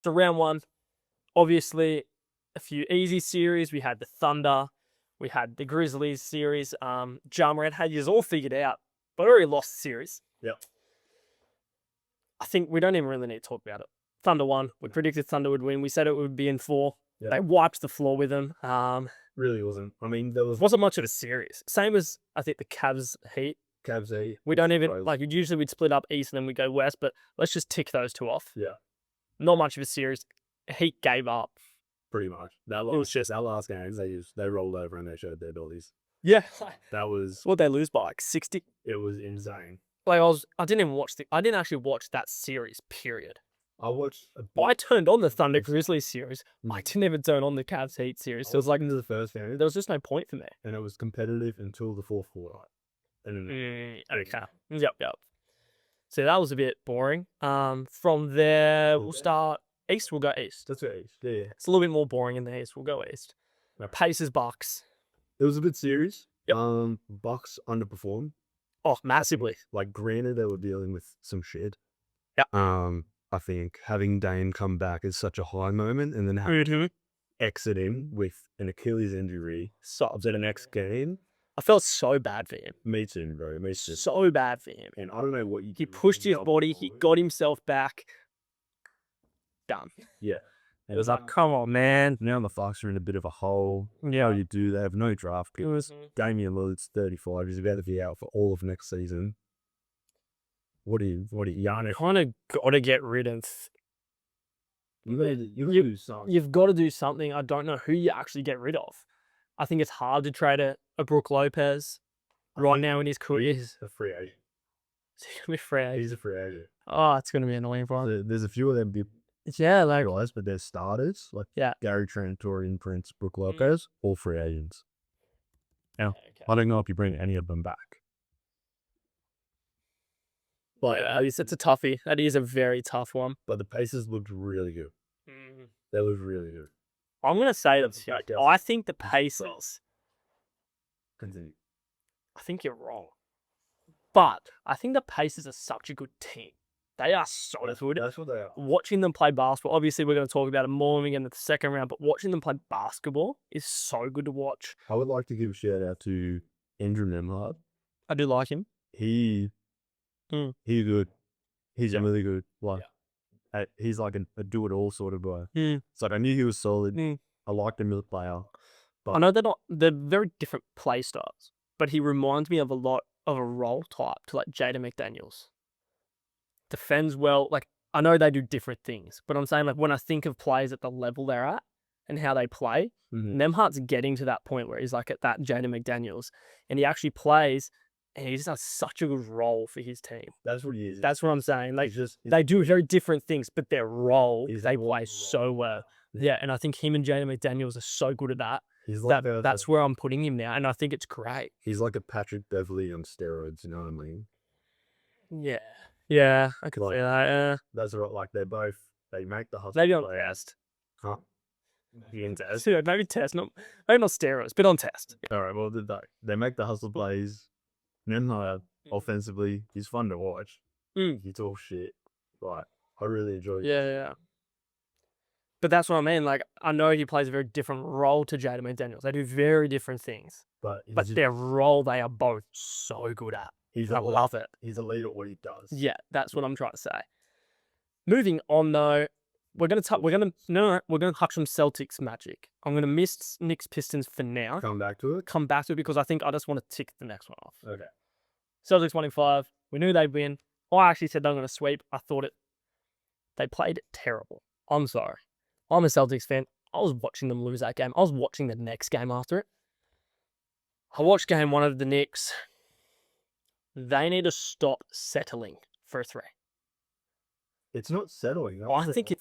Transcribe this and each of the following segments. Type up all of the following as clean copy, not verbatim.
So round one, obviously a few easy series. We had the Thunder, we had the Grizzlies series. Ja Morant had you all figured out, but already lost the series. Yep. I think we don't even really need to talk about it. Thunder won. We predicted Thunder would win. We said it would be in 4. Yep. They wiped the floor with them. Really wasn't. I mean, wasn't much of a series. Same as I think the Cavs Heat. Cavs Heat. We don't even usually we'd split up East and then we go West, but let's just tick those two off. Yeah. Not much of a series. Heat gave up. Pretty much. That was just our last games. They rolled over and they showed their abilities. Yeah. That was what they lose by, like 60. It was insane. Like I didn't actually watch that series, period. I turned on the Thunder Grizzlies series. I didn't even turn on the Cavs Heat series. So it was like into the first game. There was just no point for me. And it was competitive until the fourth quarter. And then okay. Yep. So that was a bit boring. From there we'll start East. We'll go East. That's right, East. Yeah. It's a little bit more boring in the East. We'll go East. Pacers Bucks. It was a bit serious. Yep. Bucks underperformed. Oh, massively. Like, granted, they were dealing with some shit. Yeah. I think having Dane come back is such a high moment, and then having exit him with an Achilles injury subs at the next game. I felt so bad for him. Me too, bro. Me too. So bad for him. And I don't know what he pushed his body. He got himself back. Done. Yeah. It was like, come on, man. Now the Bucks are in a bit of a hole. Yeah. How do you do? They have no draft picks. Damian Lillard's 35. He's about to be out for all of next season. What do you, Giannis? Kind of got to get rid of. You've got to do something. I don't know who you actually get rid of. I think it's hard to trade a Brook Lopez right now in his career. He's a free agent. Is he gonna be free agent? He's a free agent. Oh, it's gonna be annoying for him. There's a few of them. Like but they're starters. Like yeah, Gary Trent, Taurean Prince, Brook Lopez, all free agents. Now, okay. I don't know if you bring any of them back. But it's a toughie. That is a very tough one. But the Pacers looked really good. They looked really good. I'm gonna say that I think the Pacers. Continue. I think you're wrong. But I think the Pacers are such a good team. They are so good. That's what they are. Watching them play basketball, obviously we're going to talk about it more when we get into the second round, but watching them play basketball is so good to watch. I would like to give a shout out to Andrew Nembhard. I do like him. He's good. He's really good. Like, he's like a do-it-all sort of guy. It's like, I knew he was solid. I liked him as a player. But I know they're very different play styles, but he reminds me of a lot of a role type to like Jaden McDaniels. Defends well. Like, I know they do different things, but I'm saying, like, when I think of players at the level they're at and how they play, Nembhard's getting to that point where he's like at that Jaden McDaniels, and he actually plays, and he just has such a good role for his team. That's what he is. That's what I'm saying. Like, they do very different things, but their role, they play so well. Yeah, and I think him and Jaden McDaniels are so good at that. He's like that's where I'm putting him now, and I think it's great. He's like a Patrick Beverley on steroids, you know what I mean? Yeah, I could say that. That's right. Like, they make the hustle. Maybe on test. Huh? Maybe test, maybe not steroids, but on test. All right, well, they make the hustle plays. And then offensively, he's fun to watch. He's all shit. But I really enjoy it. Yeah. But that's what I mean. Like, I know he plays a very different role to Jaden McDaniels. They do very different things. But their role, they are both so good at. I love it. He's a leader at what he does. Yeah, that's what I'm trying to say. Moving on, though, we're gonna touch on Celtics Magic. I'm gonna miss Knicks Pistons for now. Come back to it because I think I just want to tick the next one off. Okay. Celtics 1 in 5. We knew they'd win. I actually said they were gonna sweep. I thought they played terrible. I'm sorry. I'm a Celtics fan. I was watching them lose that game. I was watching the next game after it. I watched game 1 of the Knicks. They need to stop settling for a 3. It's not settling. I think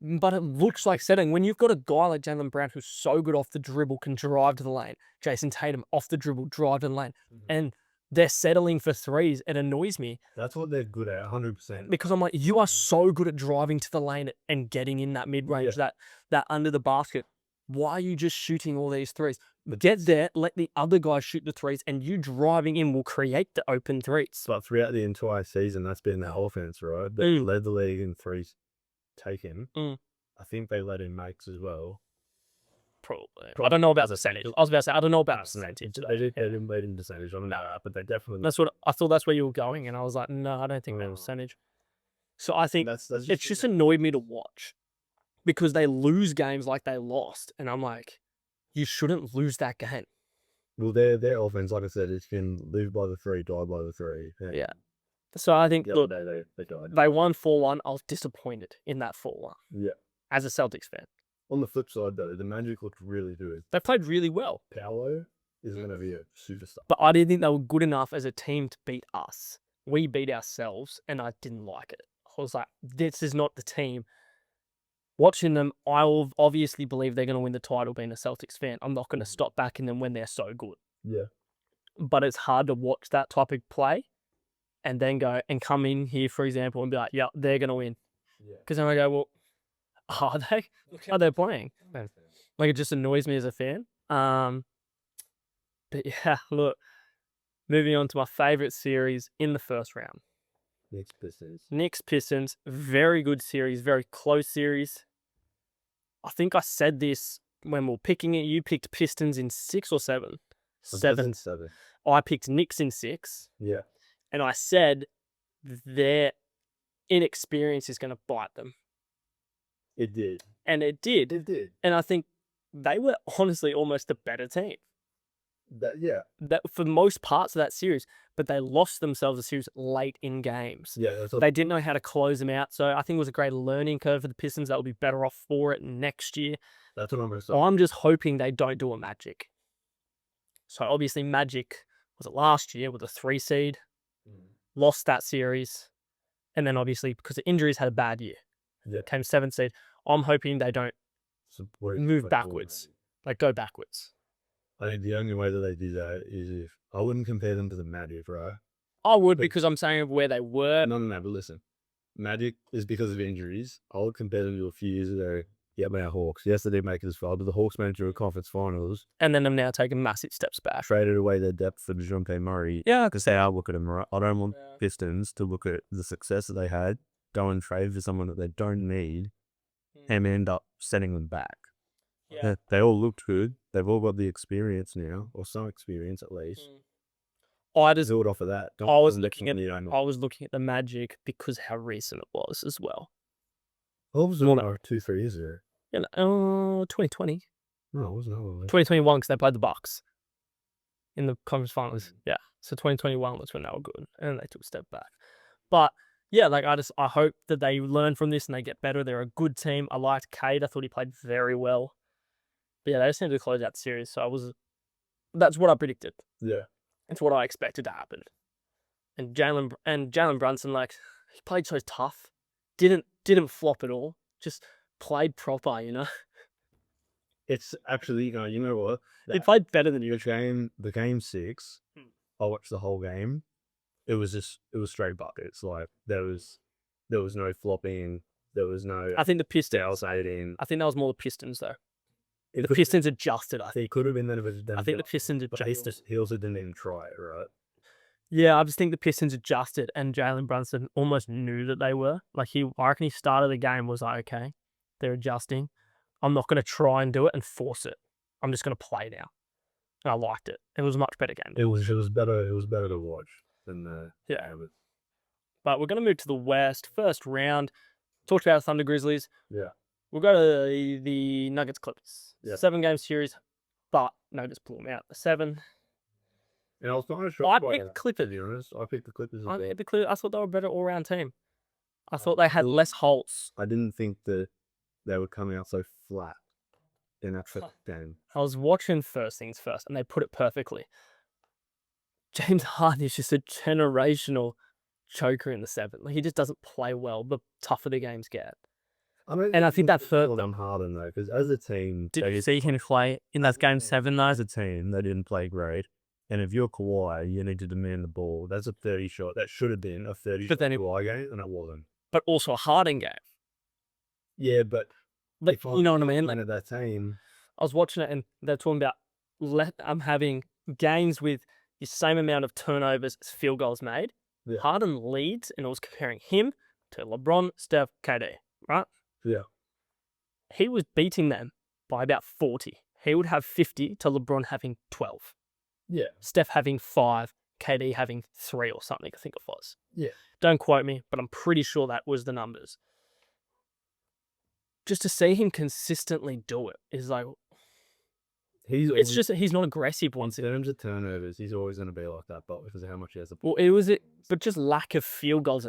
but it looks like settling. When you've got a guy like Jaylen Brown who's so good off the dribble, can drive to the lane. Jason Tatum off the dribble, drive to the lane. And they're settling for 3s. It annoys me. That's what they're good at, 100%. Because I'm like, you are so good at driving to the lane and getting in that mid-range, that under the basket. Why are you just shooting all these 3s? Get there, let the other guys shoot the 3s, and you driving in will create the open 3s. But throughout the entire season, that's been their offense, right? They led the league in 3s. take him. Mm. I think they let him makes as well. Probably. I don't know about the percentage. I was about to say, I don't know about percentage. They didn't let him percentage on that, but they definitely. That's what I thought. That's where you were going, and I was like, no, I don't think they're percentage. So I think it just annoyed me to watch because they lose games like they lost, and I'm like, you shouldn't lose that game. Well, their offense, like I said, it's been live by the 3, die by the 3. Yeah. So I think, look, they died. They won 4-1. I was disappointed in that 4-1. Yeah. As a Celtics fan. On the flip side, though, the Magic looked really good. They played really well. Paolo is going to be a superstar. But I didn't think they were good enough as a team to beat us. We beat ourselves, and I didn't like it. I was like, this is not the team. Watching them, I will obviously believe they're going to win the title being a Celtics fan. I'm not going to stop backing them when they're so good. Yeah. But it's hard to watch that type of play and then go and come in here, for example, and be like, yeah, they're going to win. Because then I go, well, are they? Are they playing? Like, it just annoys me as a fan. But yeah, look, moving on to my favourite series in the first round. Knicks Pistons. Very good series, very close series. I think I said this when we were picking it. You picked Pistons in 6 or 7? 7. I picked Knicks in 6. Yeah. And I said their inexperience is going to bite them. It did. And it did. It did. And I think they were honestly almost a better team. That for most parts of that series, but they lost themselves a series late in games. Yeah, they didn't know how to close them out. So I think it was a great learning curve for the Pistons. That will be better off for it next year. That's what I'm going to say. I'm just hoping they don't do a Magic. So obviously Magic was it last year with a 3 seed, lost that series, and then obviously because of injuries had a bad year. Yeah, came 7 seed. I'm hoping they don't move backwards, like go backwards. I think the only way that they do that is if I wouldn't compare them to the Magic, right? I would, because I'm saying where they were. No, but listen. Magic is because of injuries. I would compare them to a few years ago. Yeah, but our Hawks. Yes, they did make it as far, but the Hawks made it to a conference finals. And then they've now taken massive steps back. Traded away their depth for DeJounte Murray. Yeah. Because they are looking at them, right? I don't want Pistons to look at the success that they had, go and trade for someone that they don't need, and end up sending them back. Yeah. They all looked good. They've all got the experience now, or some experience at least. I just build off of that. I was looking at the Magic because how recent it was as well. What was it? 2-3 years ago. Yeah, 2020. No, it wasn't. 2021 because they played the Bucks in the conference finals. Yeah, so 2021 was when they were good, and they took a step back. But yeah, like I hope that they learn from this and they get better. They're a good team. I liked Cade. I thought he played very well. But yeah, they just needed to close out the series. So that's what I predicted. Yeah. It's what I expected to happen. And Jalen Brunson, like, he played so tough. Didn't flop at all. Just played proper, you know? It's actually, you know what? He played better than you. The game 6, I watched the whole game. It was straight buckets. Like, there was no flopping. There was no... I think the Pistons... I think that was more the Pistons, though. The Pistons adjusted, I think. It could have been that. I think the Pistons adjusted. He also didn't even try it, right? Yeah, I just think the Pistons adjusted, and Jalen Brunson almost knew that they were. Like, I reckon he started the game, was like, okay, they're adjusting. I'm not going to try and do it and force it. I'm just going to play now. And I liked it. It was a much better game. It was better. It was better to watch than the But we're going to move to the West. First round. Talked about Thunder Grizzlies. Yeah. We'll go to the Nuggets Clippers. Yeah. 7-game series, but Nuggets pull them out. 7. And I was kind of shocked I picked the Clippers. To be honest, I picked the Clippers. I thought they were a better all-round team. I thought they had less holes. I didn't think that they would come out so flat in that first game. I was watching First Things First, and they put it perfectly. James Harden is just a generational choker in the 7. Like, he just doesn't play well, the tougher the games get. And I think that hurt them Harden, though, because as a team... Did you see him play in that game 7, though? As a team, they didn't play great. And if you're Kawhi, you need to demand the ball. That's a 30 shot. That should have been a 30 shot Kawhi game, and it wasn't. But also a Harden game. Yeah, but you know what I mean? Like, that team... I was watching it, and they're talking about having games with the same amount of turnovers as field goals made. Yeah. Harden leads, and it was comparing him to LeBron, Steph, KD, right? Yeah. He was beating them by about 40. He would have 50 to LeBron having 12. Yeah. Steph having 5, KD having 3 or something, I think it was. Yeah. Don't quote me, but I'm pretty sure that was the numbers. Just to see him consistently do it is like, it's just he's not aggressive once in terms of turnovers, he's always going to be like that, but because of how much he has. Well, but just lack of field goals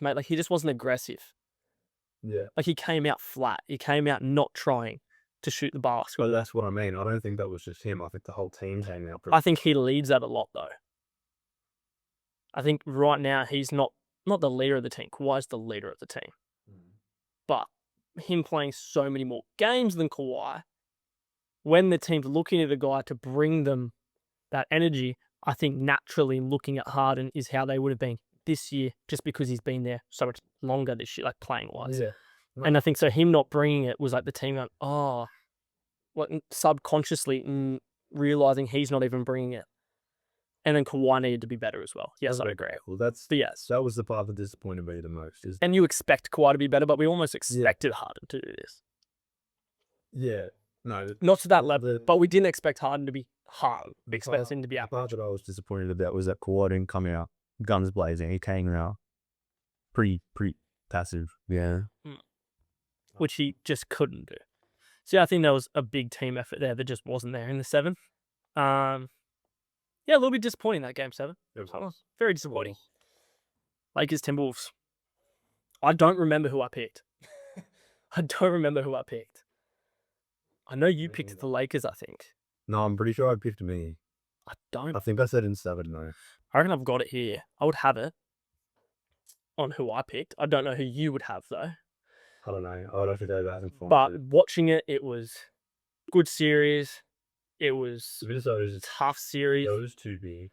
mate. Like he just wasn't aggressive. Yeah. Like he came out flat. He came out not trying to shoot the basket. Well, that's what I mean. I don't think that was just him. I think the whole team came out. I think he leads that a lot, though. I think right now he's not the leader of the team. Kawhi's the leader of the team. But him playing so many more games than Kawhi, when the team's looking at a guy to bring them that energy, I think naturally looking at Harden is how they would have been this year, just because he's been there so much longer this year, like playing wise. Yeah. And I think so. Him not bringing it was like the team going, subconsciously realizing he's not even bringing it. And then Kawhi needed to be better as well. Yes, I agree. Well, But yes. that was the part that disappointed me the most. And you expect Kawhi to be better, but we almost expected Harden to do this. Yeah. No. Not to that level, but we didn't expect Harden to be hard. We expected him to be The out. part that I was disappointed about was that Kawhi didn't come out guns blazing. He came out pretty passive. Yeah. Which he just couldn't do. So yeah, I think there was a big team effort there that just wasn't there in the 7. Yeah, a little bit disappointing that game 7. It was very disappointing. Lakers Timberwolves. I don't remember who I picked. I know you picked the Lakers, I think. No, I'm pretty sure I picked me. I don't. I think I said in 7, though. I reckon I've got it here. I would have it on who I picked. I don't know who you would have, though. I don't know. I would have to go back and find But watching it, it was good series. It was Minnesota's tough series. It was too big.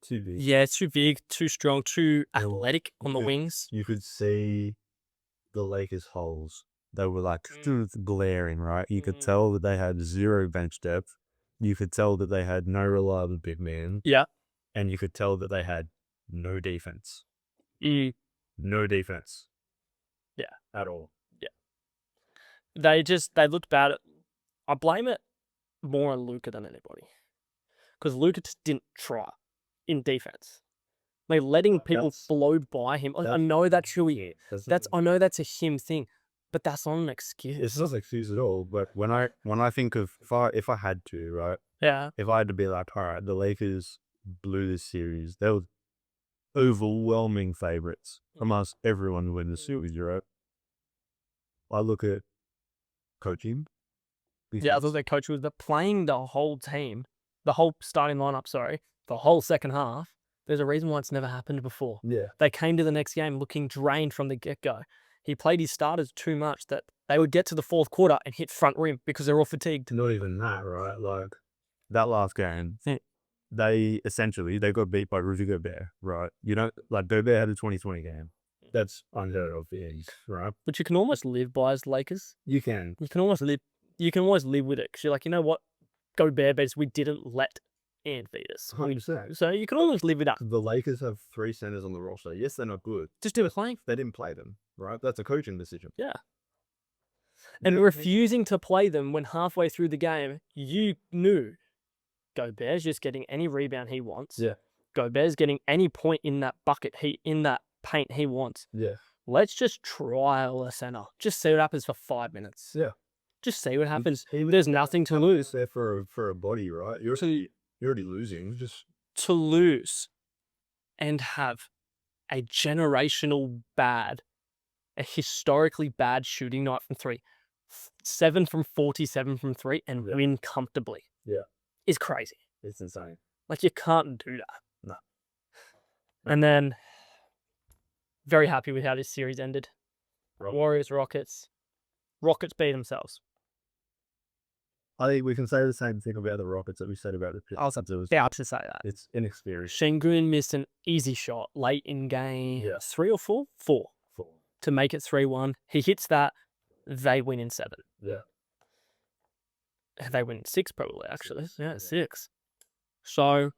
Too big. Yeah, it's too big, too strong, too athletic on the wings. You could see the Lakers' holes. They were like glaring, right? You could tell that they had 0 bench depth. You could tell that they had no reliable big man. Yeah. And you could tell that they had no defense. No defense. Yeah. At all. Yeah. They looked bad. I blame it more on Luka than anybody. Because Luka just didn't try in defense. Like letting people blow by him. I know that's who he is. I know that's a him thing, but that's not an excuse. It's not an excuse at all. But when I think of if I had to, right? Yeah. If I had to be like, all right, the Lakers blew this series. They were overwhelming favorites amongst everyone to win the series, right? I look at coaching. Yeah, I thought their coach was playing the whole team, the whole starting lineup, the whole second half. There's a reason why it's never happened before. Yeah. They came to the next game looking drained from the get-go. He played his starters too much that they would get to the 4th quarter and hit front rim because they're all fatigued. Not even that, right? Like, that last game, they got beat by Rudy Gobert, right? You know, like Gobert had a 2020 game. That's unheard of, right? But you can almost live by as Lakers. You can. You can almost live with it because you're like, you know what? Gobert, but we didn't let Ant beat us. 100%. So you can almost live with that. The Lakers have 3 centers on the roster. Yes, they're not good. Just do it playing. They didn't play them, right? That's a coaching decision. Yeah. And refusing to play them when halfway through the game, you knew Gobert's just getting any rebound he wants. Yeah. Gobert's getting any point in that bucket, in that paint he wants. Yeah. Let's just trial a center. Just see what happens for 5 minutes. Yeah. Just see what happens. There's nothing to lose. There for a body, right? You're already losing. Just to lose and have a generational bad, a historically bad shooting night from 3, 7 from 47 from 3, and win comfortably. Yeah. Is crazy. It's insane. Like, you can't do that. No. And then, very happy with how this series ended. Warriors, Rockets. Rockets beat themselves. I think we can say the same thing about the Rockets that we said about the Pistons. I was about to say that. It's inexperienced. Şengün missed an easy shot late in game 3 or 4? 4. To make it 3-1. He hits that. They win in 7. Yeah. They win in 6 probably, actually. 6. So,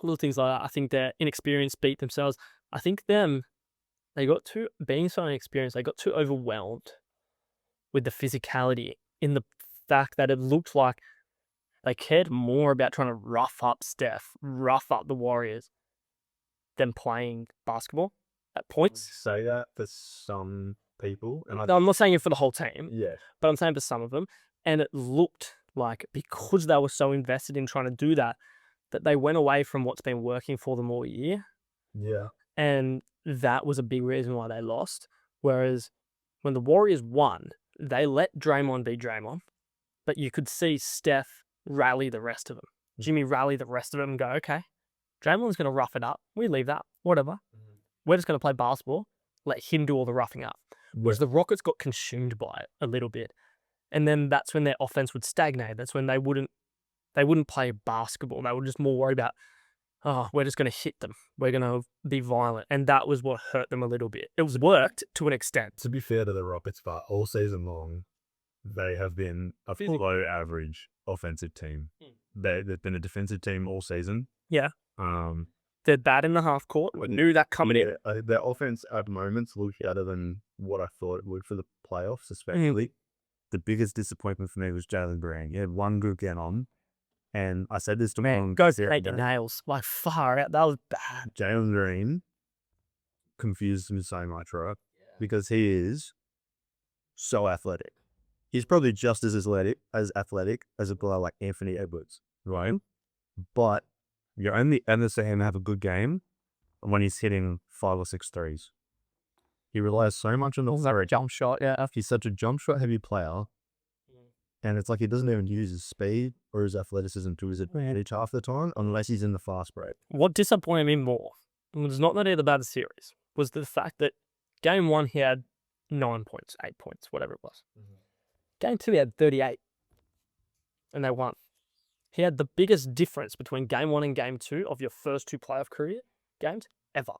little things like that. I think they're inexperienced, beat themselves. I think them being so inexperienced, they got too overwhelmed with the physicality in the fact that it looked like they cared more about trying to rough up Steph, rough up the Warriors, than playing basketball at points. Say that for some people, and I'm not saying it for the whole team, yeah, but I'm saying for some of them. And it looked like, because they were so invested in trying to do that, that they went away from what's been working for them all year. yeah, And that was a big reason why they lost. Whereas when the Warriors won, they let Draymond be Draymond, but you could see Steph rally the rest of them. Jimmy rally the rest of them and go, okay, Draymond's going to rough it up. We leave that, whatever. We're just going to play basketball. Let him do all the roughing up. Whereas the Rockets got consumed by it a little bit. And then that's when their offense would stagnate. That's when they wouldn't play basketball. They were just more worried about, we're just going to hit them. We're going to be violent. And that was what hurt them a little bit. It was worked to an extent. To be fair to the Rockets, but all season long, they have been a below average offensive team. They've been a defensive team all season. Yeah. They're bad in the half court. We knew that coming in. Their offense at moments looked better than what I thought it would for the playoffs, especially. The biggest disappointment for me was Jalen Green. He had one good get on, and I said this to Man, go paint your nails. Like, far out. That was bad. Jalen Green confused me so much, right? Because he is so athletic. He's probably just as athletic as a player like Anthony Edwards, right? But you're only ever seeing him have a good game when he's hitting 5 or 6 threes. He relies so much on the jump shot, yeah. He's such a jump shot heavy player, and it's like he doesn't even use his speed or his athleticism to his advantage half the time, unless he's in the fast break. What disappointed me more was not that he had a bad series, was the fact that game 1 he had 9 points, 8 points, whatever it was. Game 2 he had 38, and they won. He had the biggest difference between game 1 and game 2 of your first 2 playoff career games ever.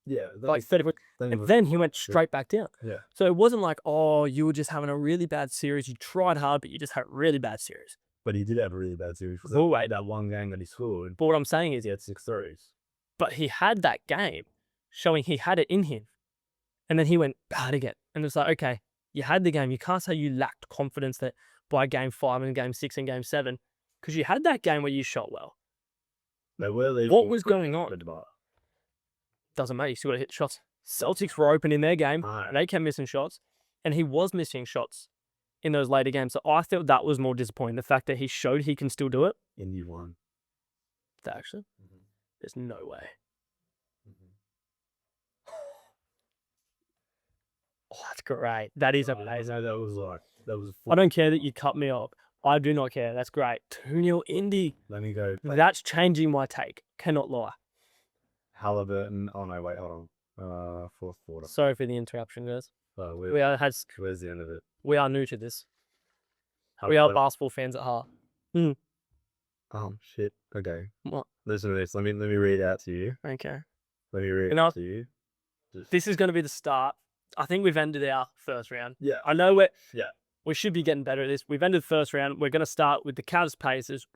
Yeah. Like 30 points. And then he went straight back down. Yeah. So it wasn't like, you were just having a really bad series. You tried hard, but you just had a really bad series. But he did have a really bad series. That one game that he scored. But what I'm saying is, he had 6 threes. But he had that game showing he had it in him. And then he went bad again. And it's like, okay, you had the game. You can't say you lacked confidence that by game 5 and game 6 and game 7, because you had that game where you shot well. What was going on? Doesn't matter. You still got to hit shots. Celtics were open in their game, and they kept missing shots. And he was missing shots in those later games. So I thought that was more disappointing. The fact that he showed he can still do it. Indy won. Actually, there's no way. Oh, that's great. That is amazing. I don't care that you cut me off. I do not care. That's great. 2-0 Indy. Let me go. That's changing my take. Cannot lie. Halliburton. Oh no, wait, hold on. 4th quarter. Sorry for the interruption, guys. Where's the end of it? We are new to this. We are basketball fans at heart. Oh shit. Okay. What? Listen to this. Let me read it out to you. Okay. Let me read it out to you. This is going to be the start. I think we've ended our first round. Yeah. I know we should be getting better at this. We've ended the first round. We're going to start with the Cavs Pacers.